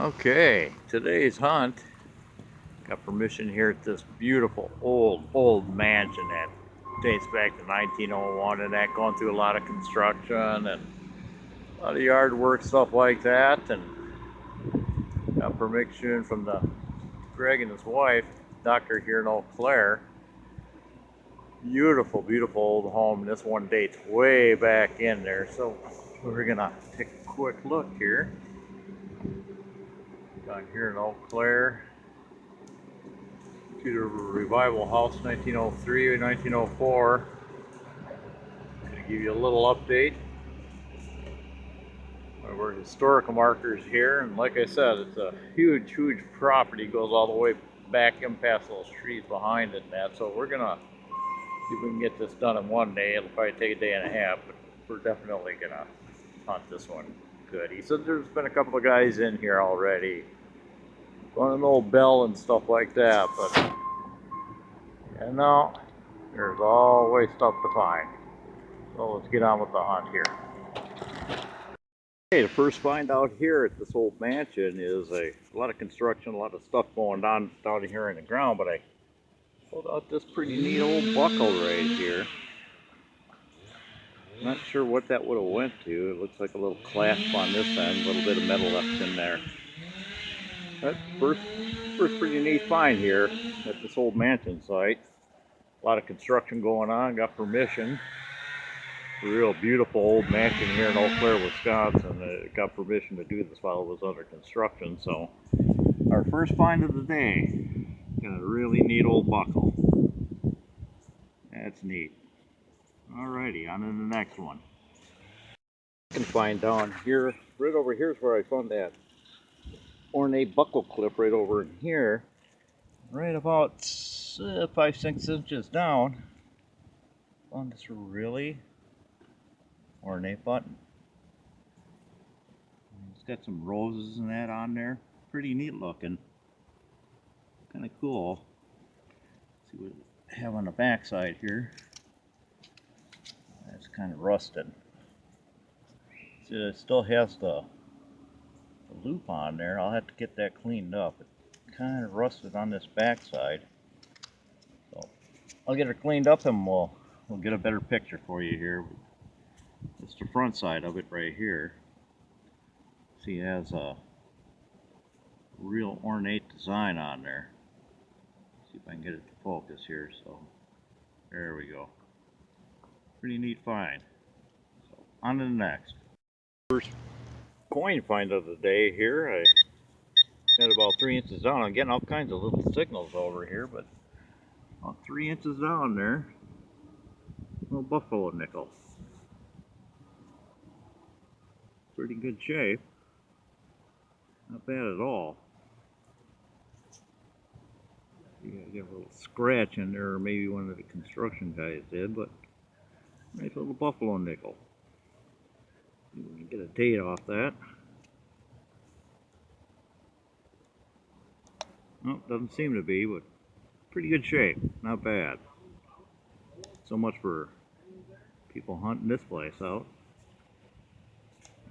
Okay, today's hunt, got permission here at this beautiful old mansion that dates back to 1901 and that, going through a lot of construction and a lot of yard work, stuff like that, and got permission from the Greg and his wife, doctor here in Eau Claire. Beautiful old home. This one dates way back in there, so we're gonna take a quick look here. Down here in Eau Claire, Tudor Revival House, 1903 or 1904. Going to give you a little update. We're historical markers here, and like I said, it's a huge property. Goes all the way back in past those trees behind it and that. So we're gonna see if we can get this done in one day. It'll probably take a day and a half, but we're definitely gonna hunt this one good. He said there's been a couple of guys in here already, going an old bell and stuff like that, but you know, there's always stuff to find. So let's get on with the hunt here. Okay, the first find out here at this old mansion is a lot of construction, a lot of stuff going on down here in the ground, but I pulled out this pretty neat old buckle right here. Not sure what that would have went to. It looks like a little clasp on this end, a little bit of metal left in there. That's first pretty neat find here at this old mansion site. A lot of construction going on, got permission. A real beautiful old mansion here in Eau Claire, Wisconsin. It got permission to do this while it was under construction. So our first find of the day, got a really neat old buckle. That's neat. Alrighty, on to the next one. You can find down here, right over here is where I found that ornate buckle clip right over in here, right about 5-6 inches down. Found this really ornate button. It's got some roses and that on there. Pretty neat looking. Kind of cool. Let's see what we have on the back side here. That's kind of rusted. See, it still has the loop on there. I'll have to get that cleaned up. It's kind of rusted on this back side. So I'll get it cleaned up and we'll get a better picture for you here. It's the front side of it right here. See, it has a real ornate design on there. See if I can get it to focus here. So there we go. Pretty neat find. So on to the next. First coin find of the day here. I got about 3 inches down. I'm getting all kinds of little signals over here, but about 3 inches down there, little buffalo nickel. Pretty good shape. Not bad at all. You gotta get a little scratch in there, or maybe one of the construction guys did, but nice little buffalo nickel. See if we can get a date off that. Nope, doesn't seem to be, but pretty good shape. Not bad. So much for people hunting this place out.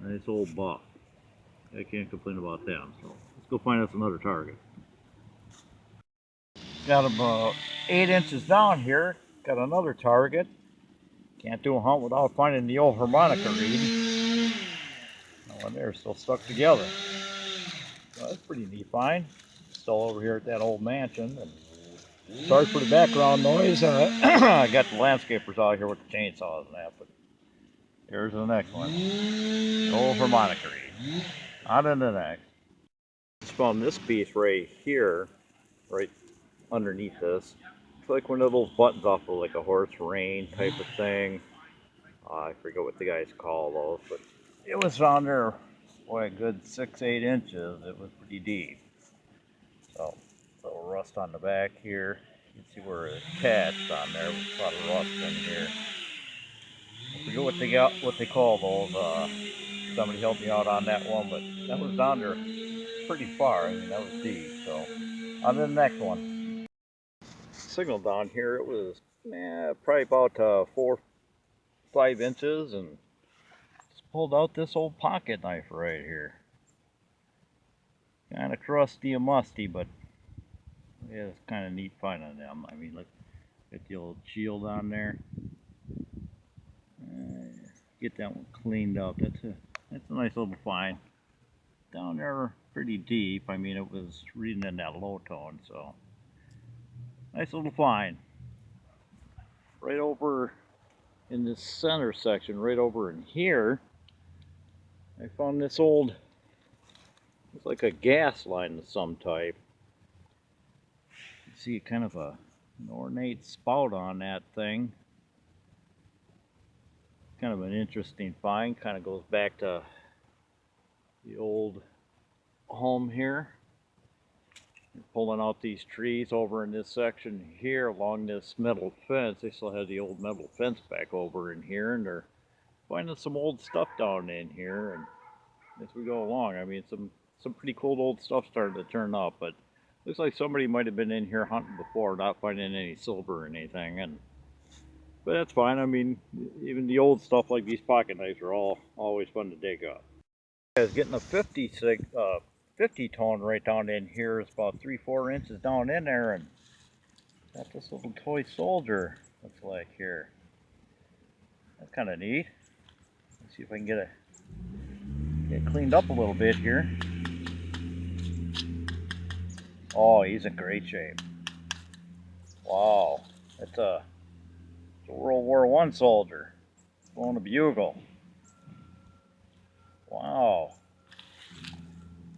Nice old buff. I can't complain about them. So let's go find us another target. Got about 8 inches down here. Got another target. Can't do a hunt without finding the old harmonica reed. That one there is still stuck together. So that's a pretty neat find. Still over here at that old mansion. And sorry for the background noise. I got the landscapers out here with the chainsaws and that. But here's the next one. Old harmonica reed. On to the next. Just found this piece right here, right underneath this. It's like one of those buttons off of like a horse rein type of thing. I forget what the guys call those, but it was on there, boy, a good 6-8 inches. It was pretty deep. So, a little rust on the back here. You can see where it's attached on there with a lot of rust in here. I forget what they call those. Somebody helped me out on that one, but that was down there pretty far. I mean, that was deep. So, on to the next one. Signal down here, it was probably about 4-5 inches, and just pulled out this old pocket knife right here. Kind of crusty and musty, but yeah, it's kind of neat finding them. I mean, look at the old shield on there. Get that one cleaned up. That's a nice little find. Down there pretty deep. I mean, it was reading in that low tone, so nice little find. Right over in this center section, right over in here, I found this old, it's like a gas line of some type. You see kind of an ornate spout on that thing. Kind of an interesting find. Kind of goes back to the old home here. Pulling out these trees over in this section here along this metal fence. They still have the old metal fence back over in here, and they're finding some old stuff down in here. And as we go along, I mean, some pretty cool old stuff starting to turn up, but looks like somebody might have been in here hunting before, not finding any silver or anything. But that's fine. I mean, even the old stuff like these pocket knives are always fun to dig up. I was getting a 50 tone right down in here. It's about 3-4 inches down in there, and got this little toy soldier, looks like here. That's kind of neat. Let's see if I can get it cleaned up a little bit here. Oh, he's in great shape. Wow, that's a World War I soldier blowing a bugle. Wow,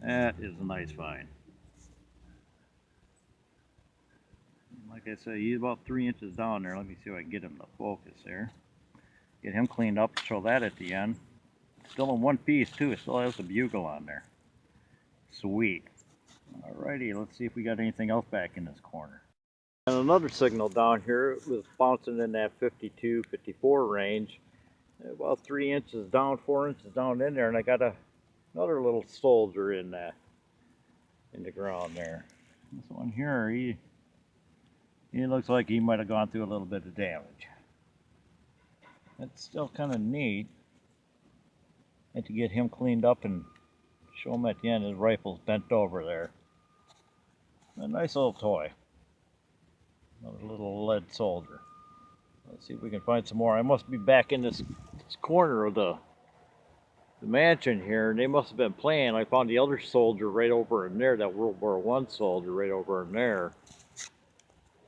that is a nice find. Like I said, he's about 3 inches down there. Let me see if I can get him to focus there. Get him cleaned up, show that at the end. Still in one piece too, it still has the bugle on there. Sweet. Alrighty, let's see if we got anything else back in this corner. And another signal down here, it was bouncing in that 52, 54 range. About 3 inches down, 4 inches down in there, and I got another little soldier in the ground there. This one here, he looks like he might have gone through a little bit of damage. That's still kind of neat. And to get him cleaned up and show him at the end, his rifle's bent over there. A nice little toy. Another little lead soldier. Let's see if we can find some more. I must be back in this corner of the mansion here, and they must have been playing. I found the other soldier right over in there, that World War I soldier right over in there.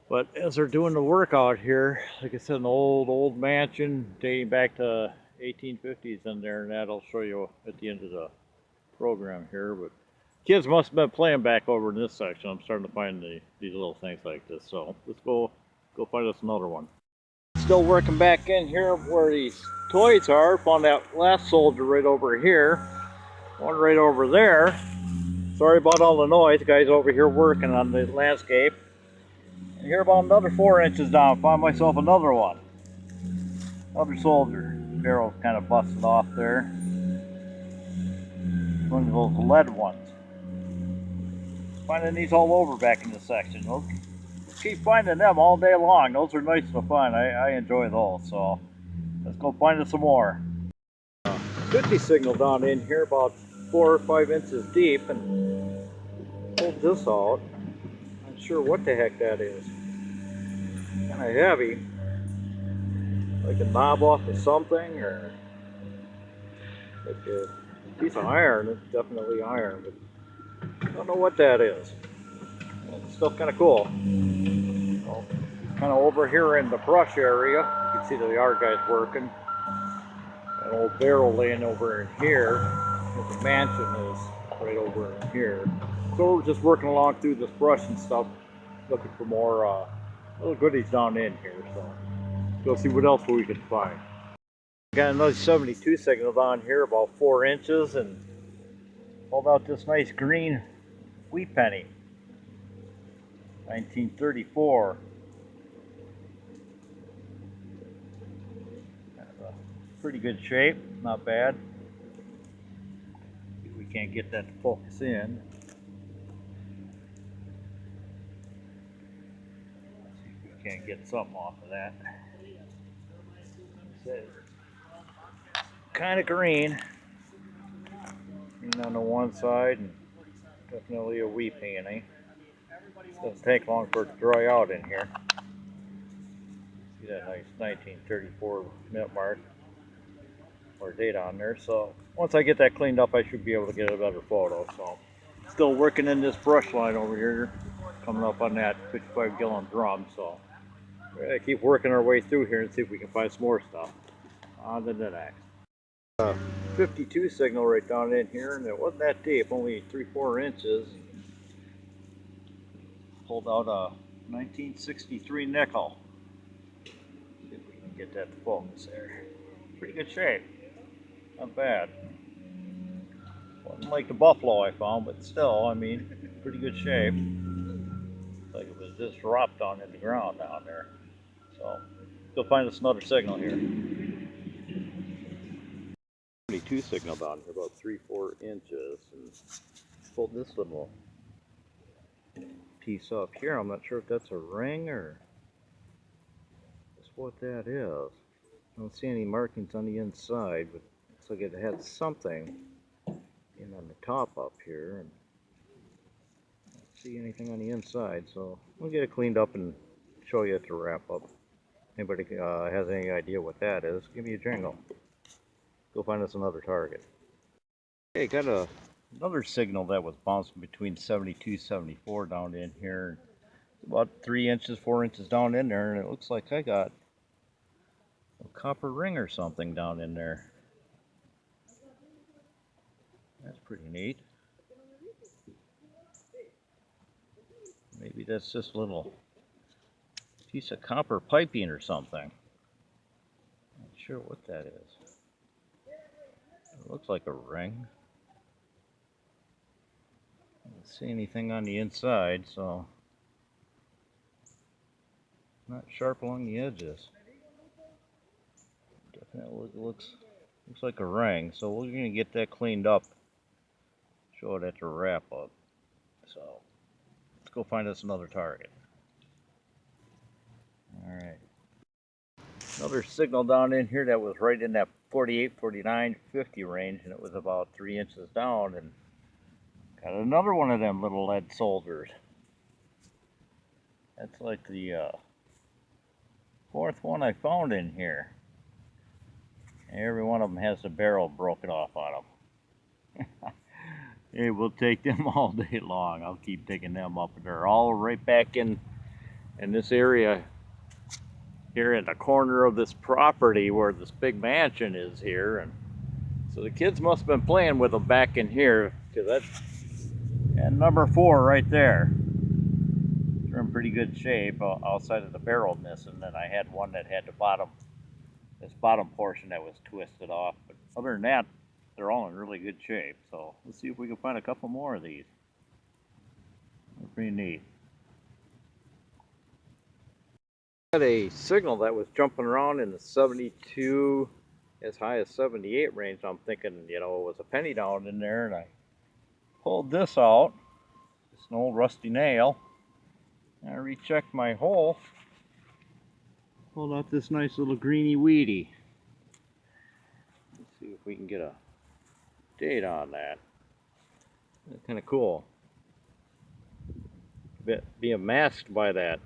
But as they're doing the work out here, like I said, an old mansion dating back to 1850s in there, and that I'll show you at the end of the program here. But kids must have been playing back over in this section. I'm starting to find these little things like this. So let's go find us another one. Still working back in here where these toys are. Found that last soldier right over here. One right over there. Sorry about all the noise. The guy's over here working on the landscape. And here about another 4 inches down, found myself another one. Another soldier. Barrel's kind of busted off there. One of those lead ones. Finding these all over back in this section. We'll keep finding them all day long. Those are nice to find. I enjoy those. So let's go find us some more. 50 signal down in here about 4 or 5 inches deep, and hold this out. Not sure what the heck that is. Kind of heavy. Like a knob off of something, or like a piece of iron. It's definitely iron, but I don't know what that is. It's still kind of cool. So, kind of over here in the brush area, you can see the yard guys working. An old barrel laying over in here. The mansion is right over in here. So we're just working along through this brush and stuff, looking for more little goodies down in here. So go see what else we can find. Got another 72 signal down here, about 4 inches, and pulled out this nice green wheat penny. 1934. Kind of a pretty good shape, not bad. See if we can't get that to focus in. Let's see if we can't get something off of that. Kind of green on the one side and Definitely a wee peony. Doesn't take long for it to dry out in here. See that nice 1934 mint mark or date on there. So once I get that cleaned up, I should be able to get a better photo. So still working in this brush line over here, coming up on that 55-gallon drum. So we're gonna keep working our way through here and see if we can find some more stuff. On to the next. 52 signal right down in here, and it wasn't that deep, only 3-4 inches. Pulled out a 1963 nickel. See if we can get that to focus there. Pretty good shape. Not bad. Wasn't like the buffalo I found, but still, I mean, pretty good shape. Looks like it was just dropped on in the ground down there. So, go find us another signal here. 22 signal down here, about 3-4 inches. And pulled this little piece up here. I'm not sure if that's a ring or just what that is. I don't see any markings on the inside, but looks like it had something in on the top up here. And I don't see anything on the inside, so we'll get it cleaned up and show you at the wrap up. Anybody has any idea what that is, give me a jingle. Go find us another target. Okay, got another signal that was bouncing between 72 74 down in here. About 3 inches, 4 inches down in there, and it looks like I got a copper ring or something down in there. That's pretty neat. Maybe that's just a little piece of copper piping or something. Not sure what that is. It looks like a ring. I don't see anything on the inside, so not sharp along the edges. Definitely looks like a ring, so we're gonna get that cleaned up. Show it at the wrap up. So let's go find us another target. Alright. Another signal down in here that was right in that 48, 49, 50 range, and it was about 3 inches down, and got another one of them little lead soldiers. That's like the fourth one I found in here. Every one of them has the barrel broken off on them. Hey, we'll take them all day long. I'll keep taking them up. They're all right back in this area here in the corner of this property where this big mansion is here. And so the kids must have been playing with them back in here, because that's and number 4 right there. They're in pretty good shape outside of the barrel missing. And I had one that had this bottom portion that was twisted off. But other than that, they're all in really good shape. So let's see if we can find a couple more of these. They're pretty neat. Got a signal that was jumping around in the 72, as high as 78 range. I'm thinking, you know, it was a penny down in there, and I pulled this out. It's an old rusty nail. And I rechecked my hole. Pulled out this nice little greeny weedy. Let's see if we can get a date on that. That's kind of cool. Being masked by that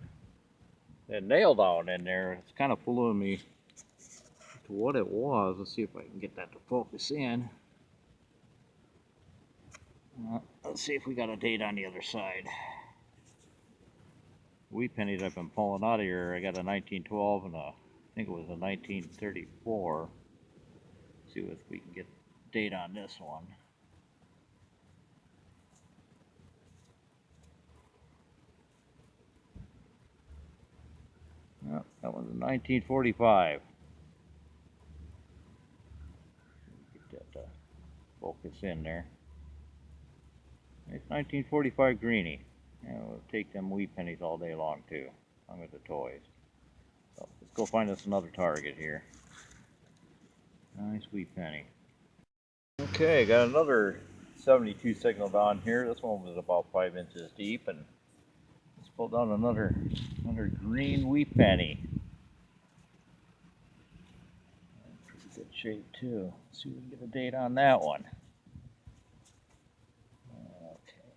nail down in there, it's kind of fooling me to what it was. Let's see if I can get that to focus in. Let's see if we got a date on the other side. Wheat pennies I've been pulling out of here. I got a 1912 and I think it was a 1934. See if we can get a date on this one. Oh, that one's a 1945. Get that to focus in there. It's 1945 greenie. Yeah, we'll take them wheat pennies all day long too, along with the toys. So let's go find us another target here. Nice wheat penny. Okay, got another 72 signal down here. This one was about 5 inches deep, and let's pull down another green wheat penny. Pretty good shape too. Let's see if we can get a date on that one. Okay.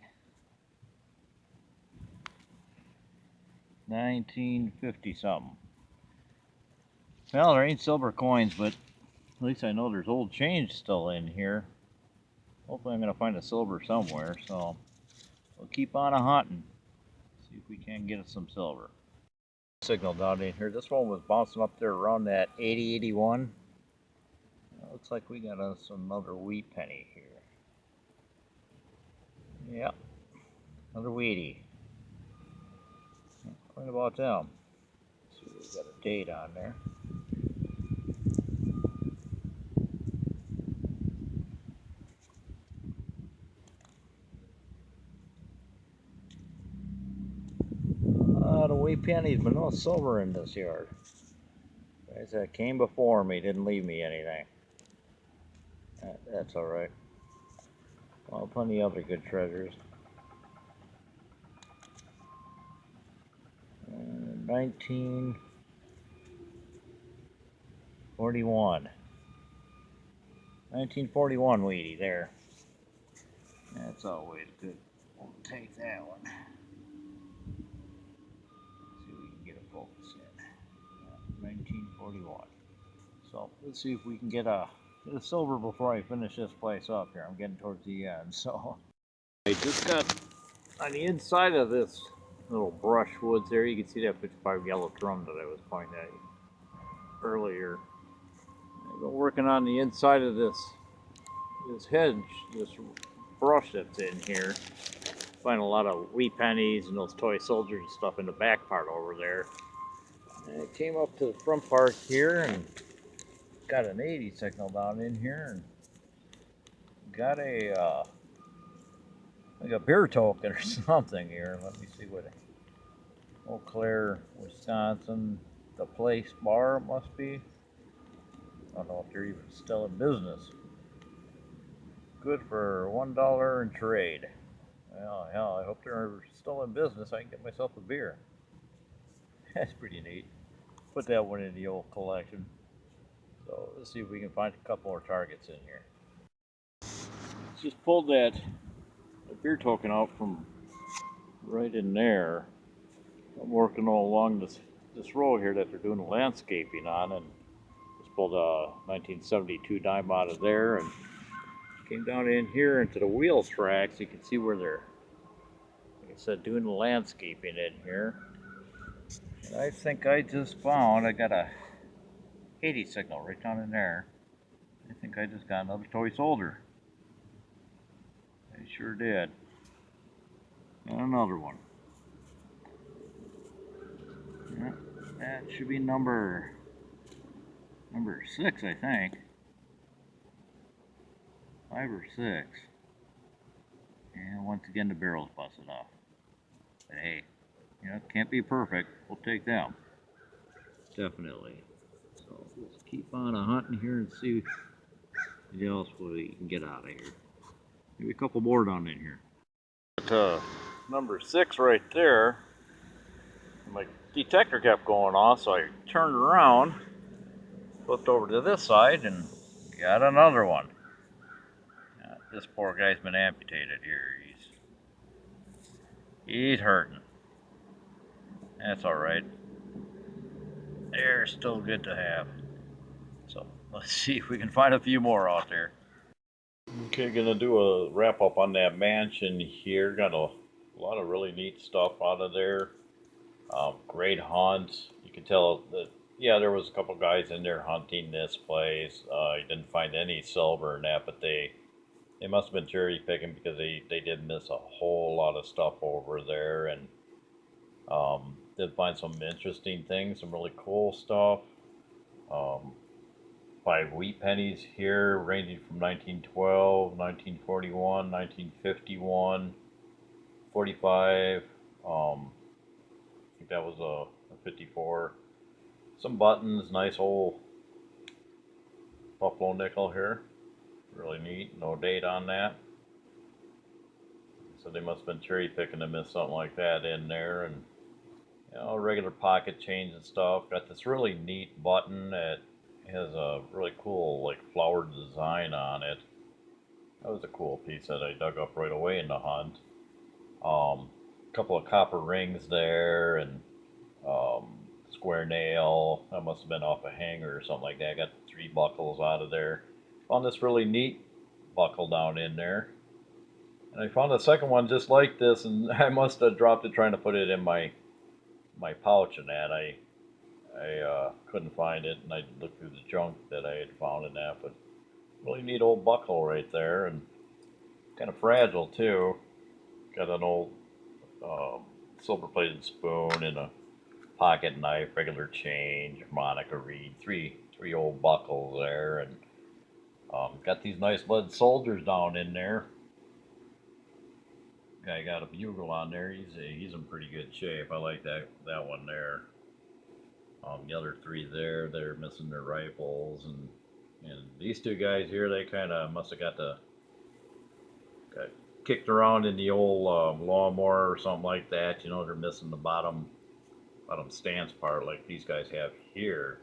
1950 something. Well, there ain't silver coins, but at least I know there's old change still in here. Hopefully I'm going to find a silver somewhere, so we'll keep on hunting. See if we can get us some silver. Signal down in here. This one was bouncing up there around that 80, 81. Looks like we got us another wheat penny here. Yep, another wheatie. What about them? Let's see, we've got a date on there. The wheat pennies, but no silver in this yard. Guys that came before me didn't leave me anything. That's alright. Well, plenty of other good treasures. 1941. 1941 wheatie there. That's always good. We'll take that one. See if we can get a focus in. 1941. So let's see if we can get a silver before I finish this place up here. I'm getting towards the end. So I just got on the inside of this little brush woods there. You can see that 55 yellow drum that I was pointing at earlier. I've been working on the inside of this hedge, this brush that's in here. Find a lot of wheat pennies and those toy soldiers and stuff in the back part over there. And I came up to the front part here and got an 80 signal down in here and got a like a beer token or something here. Let me see what Eau Claire, Wisconsin, the Place Bar must be. I don't know if they're even still in business. Good for $1 in trade. Well, hell, I hope they're still in business. I can get myself a beer. That's pretty neat. Put that one in the old collection. So let's see if we can find a couple more targets in here. Just pulled that beer token out from right in there. I'm working all along this row here that they're doing the landscaping on, and just pulled a 1972 dime out of there and came down in here into the wheel tracks. You can see where they're, like I said, doing the landscaping in here. And I think I just found, I got a 80 signal right down in there. I think I just got another toy soldier. I sure did. And another one. Yeah, that should be number 6, I think. 5 or 6. And once again, the barrel's busted off. But hey, you know, can't be perfect. We'll take them. Definitely. So let's keep on hunting here and see what else we can get out of here. Maybe a couple more down in here. Number 6 right there. My detector kept going off, so I turned around, flipped over to this side, and got another one. This poor guy's been amputated here. He's hurting. That's alright. They're still good to have. So let's see if we can find a few more out there. Okay, gonna do a wrap up on that mansion here. Got a lot of really neat stuff out of there. Great hunt. You can tell that, yeah, there was a couple guys in there hunting this place. You didn't find any silver in that, but they must have been cherry picking because they did miss a whole lot of stuff over there, and did find some interesting things, some really cool stuff. 5 wheat pennies here ranging from 1912, 1941, 1951, 45. I think that was a 54. Some buttons, nice old buffalo nickel here. Really neat, no date on that. So they must have been cherry picking to miss something like that in there. And you know, regular pocket change and stuff. Got this really neat button that has a really cool like flowered design on it. That was a cool piece that I dug up right away in the hunt. Couple of copper rings there, and square nail. That must have been off a hanger or something like that. I got 3 buckles out of there. Found this really neat buckle down in there. And I found a second one just like this, and I must have dropped it trying to put it in my pouch and that. I couldn't find it, and I looked through the junk that I had found in that. But really neat old buckle right there, and kind of fragile too. Got an old um, silver-plated spoon and a pocket knife, regular change, harmonica reed, three old buckles there, and got these nice lead soldiers down in there. Guy got a bugle on there. He's in pretty good shape. I like that one there. The other 3 there, they're missing their rifles, and these 2 guys here, they kind of must have got kicked around in the old lawnmower or something like that. You know, they're missing the bottom stance part like these guys have here.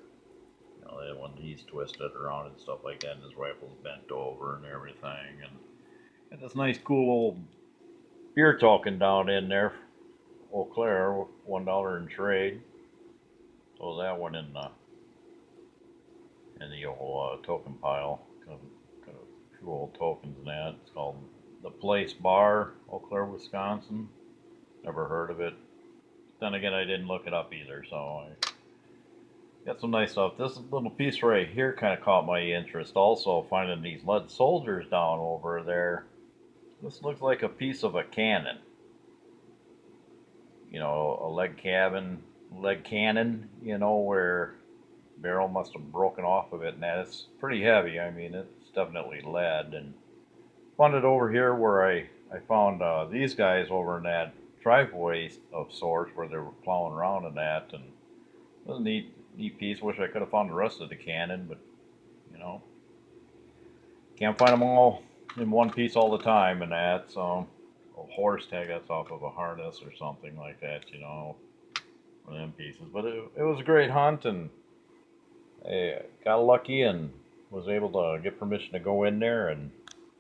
You know, when he's twisted around and stuff like that, and his rifle's bent over and everything, and got this nice cool old beer token down in there. Eau Claire, $1 in trade. So that one in the old token pile. Got a few old tokens in that. It's called the Place Bar, Eau Claire, Wisconsin. Never heard of it. Then again, I didn't look it up either, so I got some nice stuff. This little piece right here kind of caught my interest also, finding these lead soldiers down over there. This looks like a piece of a cannon. You know, a lead cannon, you know, where barrel must have broken off of it, and that it's pretty heavy. I mean, it's definitely lead. And found it over here where I found these guys over in that driveway of sorts where they were plowing around in that, and it was a neat piece. Wish I could have found the rest of the cannon, but you know, can't find them all in one piece all the time and that. So a horse tag that's off of a harness or something like that, you know, one of them pieces. But it was a great hunt, and I got lucky and was able to get permission to go in there and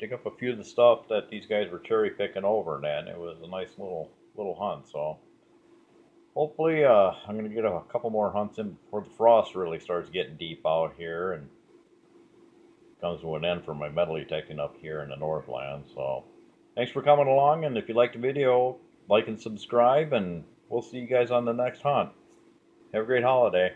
dig up a few of the stuff that these guys were cherry picking over and that. And it was a nice little hunt. So hopefully I'm gonna get a couple more hunts in before the frost really starts getting deep out here and comes to an end for my metal detecting up here in the Northland. So thanks for coming along, and if you liked the video, like and subscribe, and we'll see you guys on the next hunt. Have a great holiday.